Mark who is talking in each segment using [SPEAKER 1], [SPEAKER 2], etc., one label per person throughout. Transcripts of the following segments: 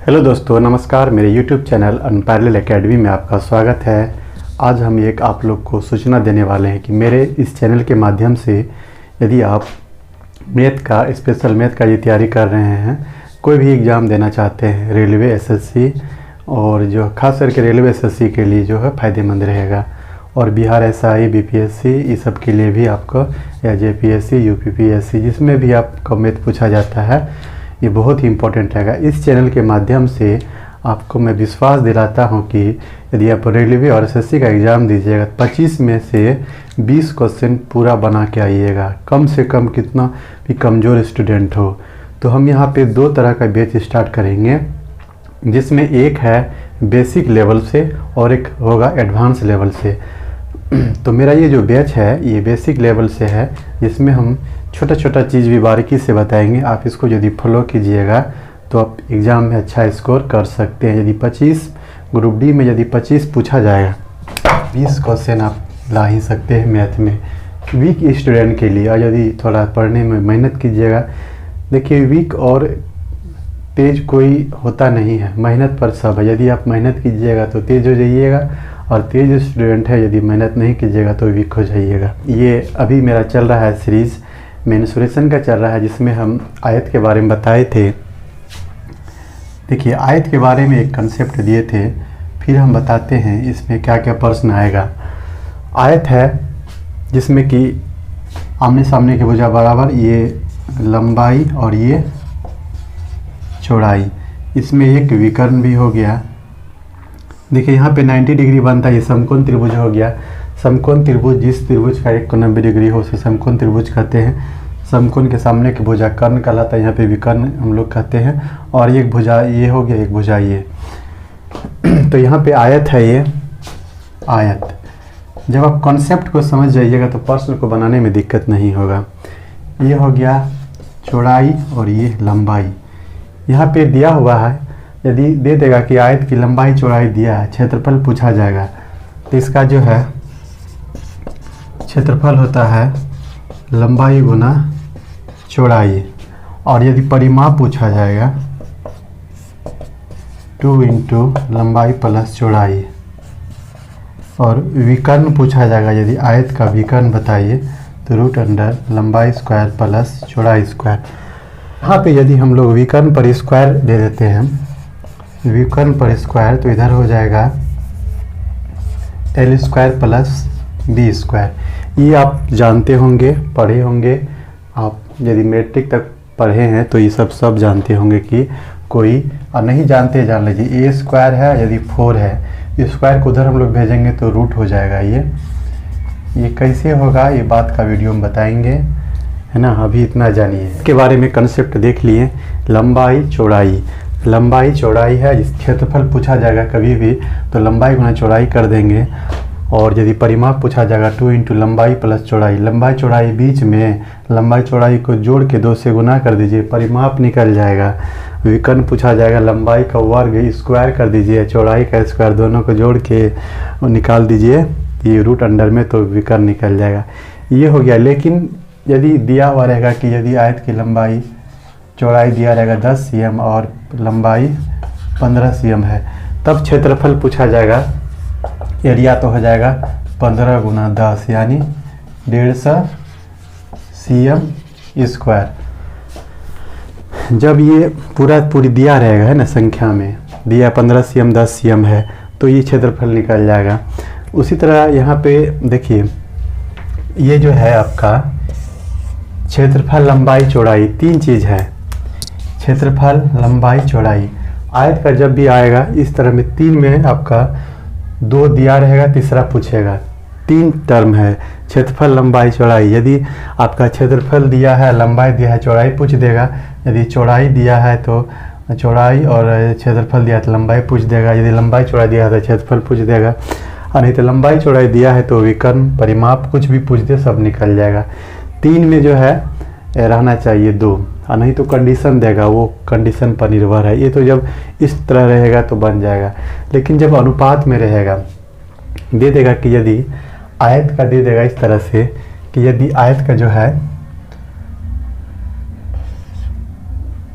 [SPEAKER 1] Hello दोस्तों, नमस्कार। मेरे YouTube चैनल अनपैरेलल एकेडमी में आपका स्वागत है। आज हम एक आप लोग को सूचना देने वाले हैं कि मेरे इस चैनल के माध्यम से यदि आप स्पेशल मैथ का ये तैयारी कर रहे हैं, कोई भी एग्ज़ाम देना चाहते हैं, रेलवे, एसएससी और जो खास करके रेलवे एसएससी के लिए जो है फ़ायदेमंद रहेगा, और बिहार एसआई, बीपीएससी, इस सब के लिए भी आपको, या जेपीएससी, यूपीपीएससी, जिसमें भी आपको मैथ पूछा जाता है, ये बहुत ही इम्पोर्टेंट रहेगा। इस चैनल के माध्यम से आपको मैं विश्वास दिलाता हूँ कि यदि आप रेलवे और एसएससी का एग्ज़ाम दीजिएगा, 25 में से 20 क्वेश्चन पूरा बना के आइएगा, कम से कम कितना भी कमज़ोर स्टूडेंट हो। तो हम यहाँ पे 2 तरह का बैच स्टार्ट करेंगे, जिसमें एक है बेसिक लेवल से और एक होगा एडवांस लेवल से। तो मेरा ये जो बैच है ये बेसिक लेवल से है, जिसमें हम छोटा छोटा चीज़ भी बारीकी से बताएंगे। आप इसको यदि फॉलो कीजिएगा तो आप एग्ज़ाम में अच्छा स्कोर कर सकते हैं। यदि 25 ग्रुप डी में यदि 25 पूछा जाएगा, 20 क्वेश्चन आप ला ही सकते हैं मैथ में, वीक स्टूडेंट के लिए। और यदि थोड़ा पढ़ने में मेहनत कीजिएगा, देखिए वीक और तेज कोई होता नहीं है, मेहनत पर सब है। यदि आप मेहनत कीजिएगा तो तेज हो जाइएगा, और तेज स्टूडेंट है यदि मेहनत नहीं कीजिएगा तो वीक हो जाइएगा। ये अभी मेरा चल रहा है सीरीज़ मेंसुरेशन का चल रहा है, जिसमें हम आयत के बारे में बताए थे। देखिए आयत के बारे में एक कंसेप्ट दिए थे, फिर हम बताते हैं इसमें क्या क्या प्रश्न आएगा। आयत है जिसमें कि आमने सामने की भुजा बराबर, ये लंबाई और ये चौड़ाई, इसमें एक विकर्ण भी हो गया। देखिए यहाँ पे 90 डिग्री बनता है, ये समकोण त्रिभुज हो गया। समकोण त्रिभुज, जिस त्रिभुज का एक कोण 90 डिग्री हो उसे समकोण त्रिभुज कहते हैं। समकोण के सामने की भुजा कर्ण कहलाता है, यहाँ पे विकर्ण हम लोग कहते हैं। और एक भुजा ये हो गया, एक भुजा ये। तो यहाँ पे आयत है, ये आयत। जब आप कॉन्सेप्ट को समझ जाइएगा तो प्रश्न को बनाने में दिक्कत नहीं होगा। ये हो गया चौड़ाई और ये लंबाई। यहाँ पे दिया हुआ है, यदि दे देगा कि आयत की लंबाई चौड़ाई दिया है, क्षेत्रफल पूछा जाएगा, तो इसका जो है क्षेत्रफल होता है लंबाई गुना चौड़ाई। और यदि परिमाप पूछा जाएगा 2 इंटू लंबाई प्लस चौड़ाई। और विकर्ण पूछा जाएगा, यदि आयत का विकर्ण बताइए तो रूट अंडर लंबाई स्क्वायर प्लस चौड़ाई स्क्वायर। यहाँ पे यदि हम लोग विकर्ण पर स्क्वायर दे देते हैं, विकर्ण पर स्क्वायर, तो इधर हो जाएगा l square plus b square. ये आप जानते होंगे, पढ़े होंगे। आप यदि मैट्रिक तक पढ़े हैं तो ये सब जानते होंगे कि कोई, और नहीं जानते जान लीजिए। ए स्क्वायर है, यदि 4 है, स्क्वायर को उधर हम लोग भेजेंगे तो रूट हो जाएगा। ये कैसे होगा, ये बात का वीडियो में बताएंगे, है ना। अभी इतना जानिए, इसके बारे में कंसेप्ट देख लिए। लंबाई चौड़ाई, लंबाई चौड़ाई है, जिस क्षेत्रफल पूछा जाएगा कभी भी तो लंबाई गुना चौड़ाई कर देंगे। और यदि परिमाप पूछा जाएगा 2 इंटू लंबाई प्लस चौड़ाई। लंबाई चौड़ाई बीच में, लंबाई चौड़ाई को जोड़ के 2 से गुना कर दीजिए, परिमाप निकल जाएगा। विकर्ण पूछा जाएगा, लंबाई का वर्ग स्क्वायर कर दीजिए, चौड़ाई का स्क्वायर, दोनों को जोड़ के निकाल दीजिए, ये रूट अंडर में, तो विकर्ण निकल जाएगा। ये हो गया। लेकिन यदि दिया हुआ रहेगा कि यदि आयत की लंबाई चौड़ाई दिया रहेगा 10 cm और लंबाई 15 cm है, तब क्षेत्रफल पूछा जाएगा। एरिया तो हो जाएगा 15 गुना 10 यानी 150 cm स्क्वायर। जब ये पूरी दिया रहेगा, है ना, संख्या में दिया 15 cm 10 cm है, तो ये क्षेत्रफल निकल जाएगा। उसी तरह यहाँ पे देखिए, ये जो है आपका क्षेत्रफल, लंबाई, चौड़ाई, 3 चीज़ है। क्षेत्रफल, लंबाई, चौड़ाई। आयत का जब भी आएगा इस तरह में 3 में आपका 2 दिया रहेगा, तीसरा पूछेगा। 3 टर्म है, क्षेत्रफल, लंबाई, चौड़ाई। यदि आपका क्षेत्रफल दिया है, लंबाई दिया है, चौड़ाई पूछ देगा। यदि चौड़ाई दिया है तो चौड़ाई, और क्षेत्रफल दिया है तो लंबाई पूछ देगा। यदि लंबाई चौड़ाई दिया है तो क्षेत्रफल पूछ देगा, और नहीं तो लंबाई चौड़ाई दिया है तो विकर्ण, परिमाप, कुछ भी पूछ दे, सब निकल जाएगा। 3 में जो है रहना चाहिए 2, और नहीं तो कंडीशन देगा, वो कंडीशन पर निर्भर है। ये तो जब इस तरह रहेगा तो बन जाएगा। लेकिन जब अनुपात में रहेगा, दे देगा कि यदि आयत का दे देगा इस तरह से कि यदि आयत का जो है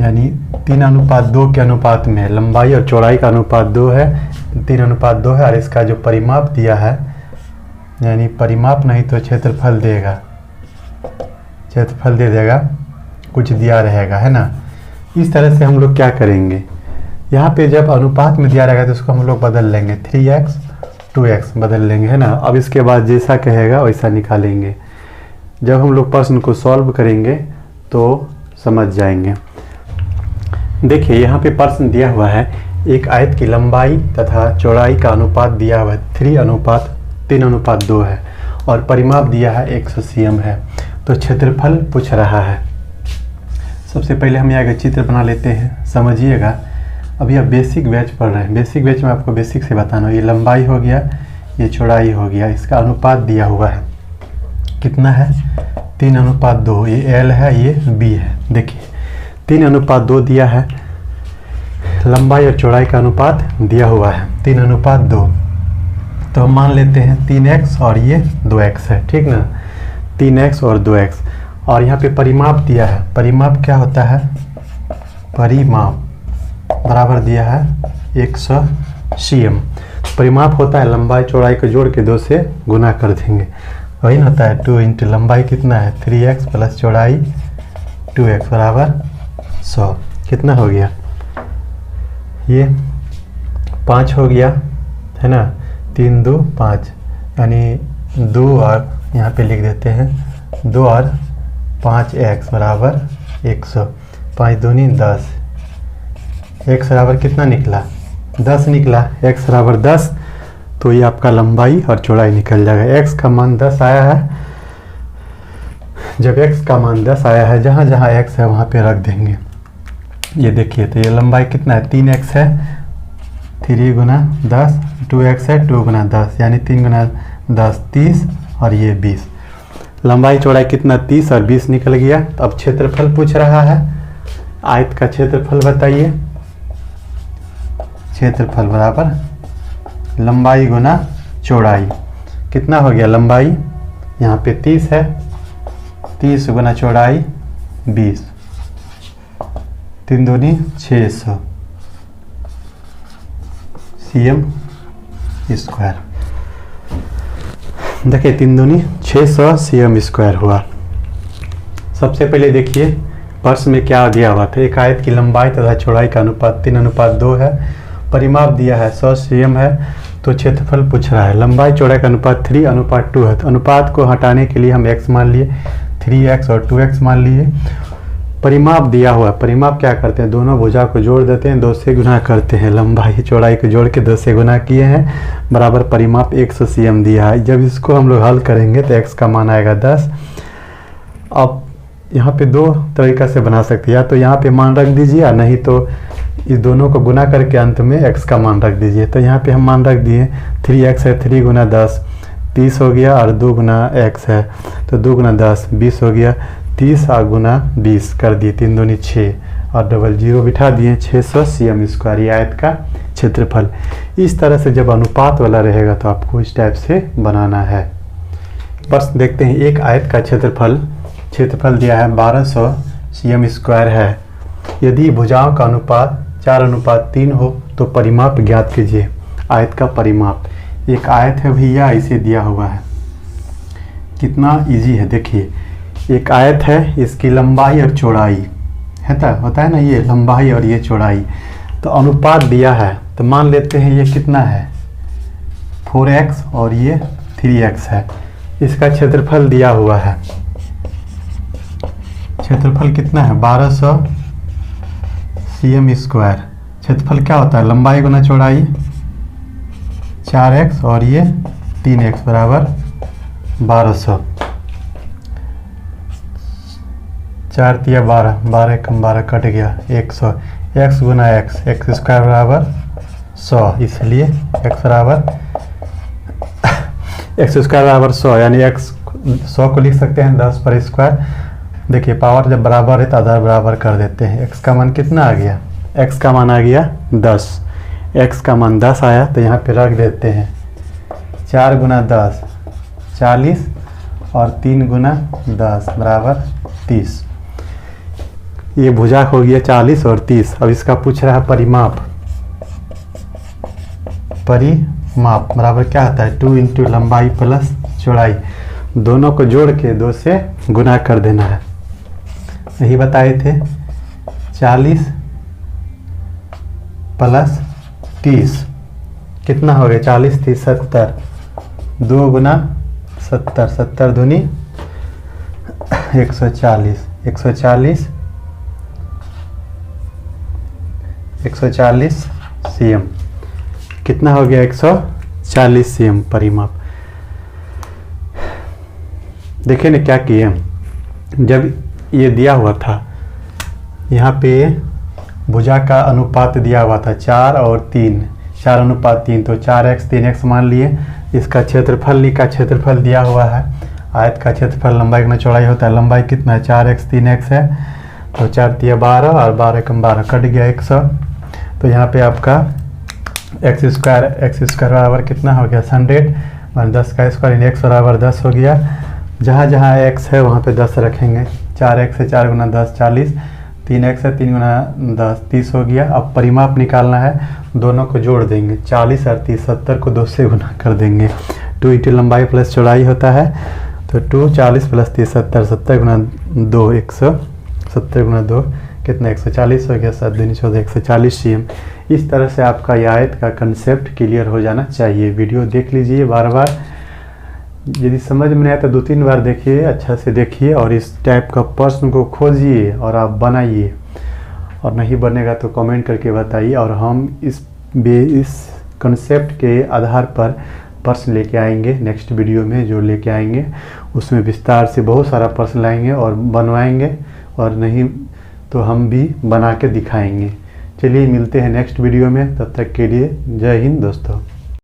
[SPEAKER 1] यानी 3:2 के अनुपात में लंबाई और चौड़ाई का अनुपात 2 है, 3:2 है। और इसका जो परिमाप दिया है, यानी परिमाप नहीं तो क्षेत्रफल देगा, क्षेत्रफल दे देगा, कुछ दिया रहेगा, है ना। इस तरह से हम लोग क्या करेंगे, यहाँ पे जब अनुपात में दिया रहेगा तो उसको हम लोग बदल लेंगे, 3x 2x बदल लेंगे, है ना। अब इसके बाद जैसा कहेगा वैसा निकालेंगे। जब हम लोग प्रश्न को सॉल्व करेंगे तो समझ जाएंगे। देखिए यहाँ पे प्रश्न दिया हुआ है, एक आयत की लंबाई तथा चौड़ाई का अनुपात दिया हुआ है 3:2 है और परिमाप दिया है 100 cm है। तो क्षेत्रफल पूछ रहा है। सबसे पहले हम यहाँ का चित्र बना लेते हैं, समझिएगा। अभी आप बेसिक बैच पढ़ रहे हैं, बेसिक बैच में आपको बेसिक से बताना, ये लंबाई हो गया, ये चौड़ाई हो गया, इसका अनुपात दिया हुआ है, कितना है 3:2, ये L है, ये B है। देखिए 3:2 दिया है, लंबाई और चौड़ाई का अनुपात दिया हुआ है 3:2। तो हम मान लेते हैं 3x और ये 2x है, ठीक ना, 3x और 2x। और यहाँ पे परिमाप दिया है, परिमाप क्या होता है, परिमाप बराबर दिया है 100 cm। परिमाप होता है लंबाई चौड़ाई को जोड़ के 2 से गुना कर देंगे, वही ना होता है 2 इंटू लंबाई कितना है 3x प्लस चौड़ाई 2x बराबर 100। कितना हो गया, ये 5 हो गया, है ना, 3 2 5, यानी 2 और यहाँ पे लिख देते हैं 2 और 5x बराबर 100, 5 दूनी 10, x बराबर कितना निकला 10 निकला, x बराबर 10। तो ये आपका लंबाई और चौड़ाई निकल जाएगा। x का मान 10 आया है, जब x का मान 10 आया है, जहाँ जहाँ x है वहाँ पे रख देंगे। ये देखिए, तो ये लंबाई कितना है 3x है, 3 गुना 10, 2x है 2 गुना 10, यानी 3 गुना 10 30, और ये 20। लंबाई चौड़ाई कितना 30 और 20 निकल गया। अब क्षेत्रफल पूछ रहा है, आयत का क्षेत्रफल बताइए। क्षेत्रफल बराबर लंबाई गुना चौड़ाई, कितना हो गया लंबाई यहाँ पे 30 है, 30 गुना चौड़ाई 20, 3 दूनी 600 cm स्क्वायर। देखिए 3 दूनी 600 cm स्क्वायर हुआ। सबसे पहले देखिए प्रश्न में क्या दिया हुआ था, एक आयत की लंबाई तथा चौड़ाई का अनुपात 3:2 है, परिमाप दिया है 100 cm है, तो क्षेत्रफल पूछ रहा है। लंबाई चौड़ाई का अनुपात 3:2 है, तो अनुपात को हटाने के लिए हम x मान लिए, 3x और 2x मान लिए। परिमाप दिया हुआ, परिमाप क्या करते हैं, दोनों भुजा को जोड़ देते हैं, 2 से गुना करते हैं, लंबाई चौड़ाई को जोड़ के 2 से गुना किए हैं, बराबर परिमाप 100 cm दिया है। जब इसको हम लोग हल करेंगे तो x का मान आएगा 10। अब यहाँ पे 2 तरीका से बना सकते हैं, या तो यहाँ पे मान रख दीजिए, या नहीं तो इस दोनों को गुना करके अंत में x का मान रख दीजिए। तो यहाँ पे हम मान रख दिए, 3x है, 3 गुना 10 30 हो गया, और 2 गुना x है तो 2 गुना 10 20 हो गया, 30 और गुना 20 कर दिए, 3 दूनी 6 और डबल जीरो बिठा दिए, 600 cm स्क्वायर, ये आयत का क्षेत्रफल। इस तरह से जब अनुपात वाला रहेगा तो आपको इस टाइप से बनाना है। बस देखते हैं, एक आयत का क्षेत्रफल दिया है 1200 cm स्क्वायर है। यदि भुजाओं का अनुपात 4:3 हो तो परिमाप ज्ञात कीजिए। आयत का परिमाप, एक आयत है भैया, इसे दिया हुआ है, कितना इजी है। देखिए एक आयत है, इसकी लंबाई और चौड़ाई होता है ना, ये लंबाई और ये चौड़ाई, तो अनुपात दिया है, तो मान लेते हैं ये कितना है 4x और ये 3x है। इसका क्षेत्रफल दिया हुआ है, क्षेत्रफल कितना है 1200 cm स्क्वायर। क्षेत्रफल क्या होता है, लंबाई गुना चौड़ाई 4x और ये 3x बराबर 1200, 4 तिया 12, 12 कम 12 कट गया 100, x गुना x स्क्वायर बराबर 100, इसलिए x बराबर x स्क्वायर बराबर 100, यानी x 100 को लिख सकते हैं 10 पर स्क्वायर। देखिए पावर जब बराबर है तो आधार बराबर कर देते हैं। x का मान कितना आ गया, x का मान आ गया 10, x का मान 10 आया, तो यहाँ पे रख देते हैं 4 गुना 10 40 और 3 गुना 10 बराबर 30। ये भुजा हो गया 40 और 30। अब इसका पूछ रहा है परिमाप। परिमाप बराबर क्या आता है 2 इंटू लंबाई प्लस चौड़ाई, दोनों को जोड़ के 2 से गुना कर देना है। यही बताए थे 40 प्लस 30 कितना हो गया 40 30 70, 2 गुना 70, 70 दूनी 140, 140 सीएम। कितना हो गया 140 सीएम परिमाप। देखिए ना क्या किए हम, जब ये दिया हुआ था यहाँ पे भुजा का अनुपात दिया हुआ था 4 और 3, 4:3, तो 4x 3x मान लिए। इसका क्षेत्रफल का क्षेत्रफल दिया हुआ है, आयत का क्षेत्रफल लंबाई गुना चौड़ाई होता है। लंबाई कितना है 4x 3x है, तो 4 तिया 12 और 12 कम 12 कट गया 100। तो यहाँ पे आपका x स्क्वायर बराबर कितना हो गया 100 मान 10 का स्क्वायर, x बराबर 10 हो गया। जहाँ जहाँ x है वहाँ पे 10 रखेंगे। 4x से 4 गुना 10 40, 3x है 3 गुना 10 30 हो गया। अब परिमाप निकालना है, दोनों को जोड़ देंगे 40 और 30, 70 को 2 से गुना कर देंगे। 2 इंटू लंबाई प्लस चौड़ाई होता है, तो 2 40 प्लस 30 70, 70 गुना 2 170 गुना 2 कितना 140 हो गया, 7 दूनी 14 140 सीएम। इस तरह से आपका ये आयत का कंसेप्ट क्लियर हो जाना चाहिए। वीडियो देख लीजिए बार बार, यदि समझ में नहीं आया तो 2-3 बार देखिए, अच्छा से देखिए और इस टाइप का प्रश्न को खोजिए और आप बनाइए, और नहीं बनेगा तो कमेंट करके बताइए। और हम इस कंसेप्ट के आधार पर प्रश्न लेके आएंगे नेक्स्ट वीडियो में, जो लेके आएंगे उसमें विस्तार से बहुत सारा प्रश्न लाएंगे और बनवाएंगे, और नहीं तो हम भी बना के दिखाएंगे। चलिए मिलते हैं नेक्स्ट वीडियो में, तब तक के लिए जय हिंद दोस्तों।